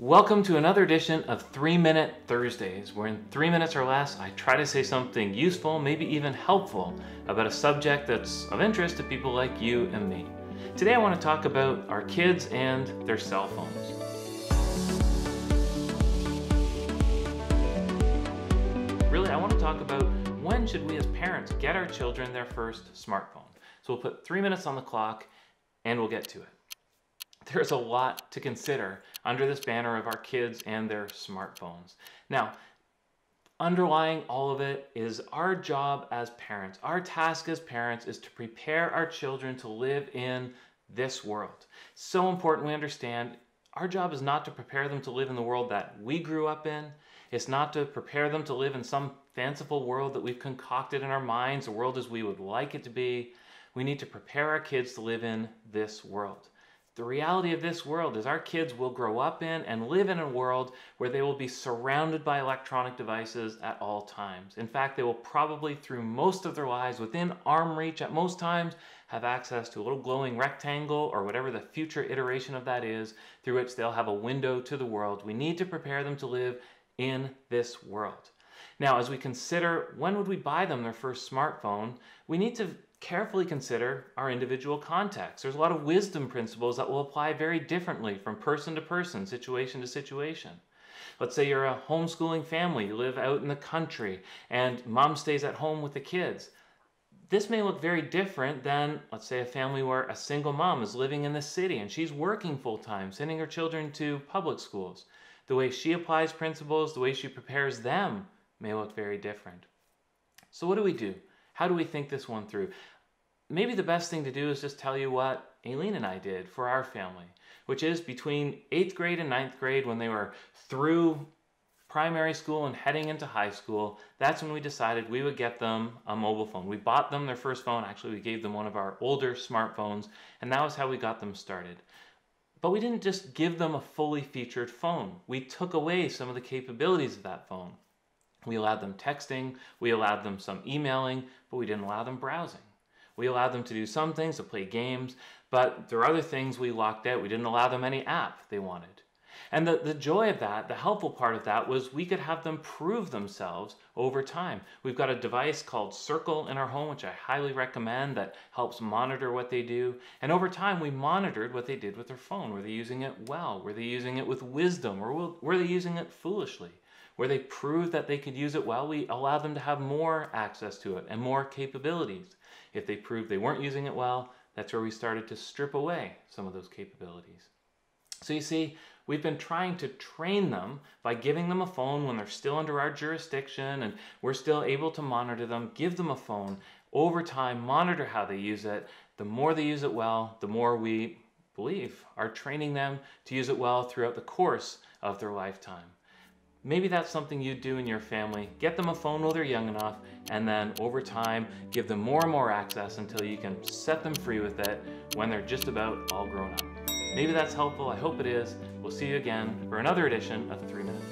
Welcome to another edition of 3-Minute Thursdays, where in 3 minutes or less, I try to say something useful, maybe even helpful, about a subject that's of interest to people like you and me. Today I want to talk about our kids and their cell phones. Really, I want to talk about when should we as parents get our children their first smartphone. So we'll put 3 minutes on the clock and we'll get to it. There's a lot to consider under this banner of our kids and their smartphones. Now, underlying all of it is our job as parents. Our task as parents is to prepare our children to live in this world. So important we understand our job is not to prepare them to live in the world that we grew up in. It's not to prepare them to live in some fanciful world that we've concocted in our minds, a world as we would like it to be. We need to prepare our kids to live in this world. The reality of this world is our kids will grow up in and live in a world where they will be surrounded by electronic devices at all times. In fact, they will probably, through most of their lives, within arm reach at most times, have access to a little glowing rectangle or whatever the future iteration of that is, through which they'll have a window to the world. We need to prepare them to live in this world. Now, as we consider when would we buy them their first smartphone, we need to carefully consider our individual context. There's a lot of wisdom principles that will apply very differently from person to person, situation to situation. Let's say you're a homeschooling family, you live out in the country, and mom stays at home with the kids. This may look very different than, let's say, a family where a single mom is living in the city and she's working full-time, sending her children to public schools. The way she applies principles, the way she prepares them may look very different. So what do we do? How do we think this one through? Maybe the best thing to do is just tell you what Aileen and I did for our family, which is between 8th grade and 9th grade, when they were through primary school and heading into high school, that's when we decided we would get them a mobile phone. We bought them their first phone. Actually, we gave them one of our older smartphones, and that was how we got them started. But we didn't just give them a fully featured phone. We took away some of the capabilities of that phone. We allowed them texting, we allowed them some emailing, but we didn't allow them browsing. We allowed them to do some things, to play games, but there are other things we locked out. We didn't allow them any app they wanted. And the joy of that, the helpful part of that, was we could have them prove themselves over time. We've got a device called Circle in our home, which I highly recommend, that helps monitor what they do. And over time, we monitored what they did with their phone. Were they using it well? Were they using it with wisdom? Or were they using it foolishly? Where they proved that they could use it well, we allowed them to have more access to it and more capabilities. If they proved they weren't using it well, that's where we started to strip away some of those capabilities. So you see, we've been trying to train them by giving them a phone when they're still under our jurisdiction and we're still able to monitor them, give them a phone, over time monitor how they use it. The more they use it well, the more we believe are training them to use it well throughout the course of their lifetime. Maybe that's something you do in your family. Get them a phone while they're young enough, and then over time, give them more and more access until you can set them free with it when they're just about all grown up. Maybe that's helpful. I hope it is. We'll see you again for another edition of 3 Minutes.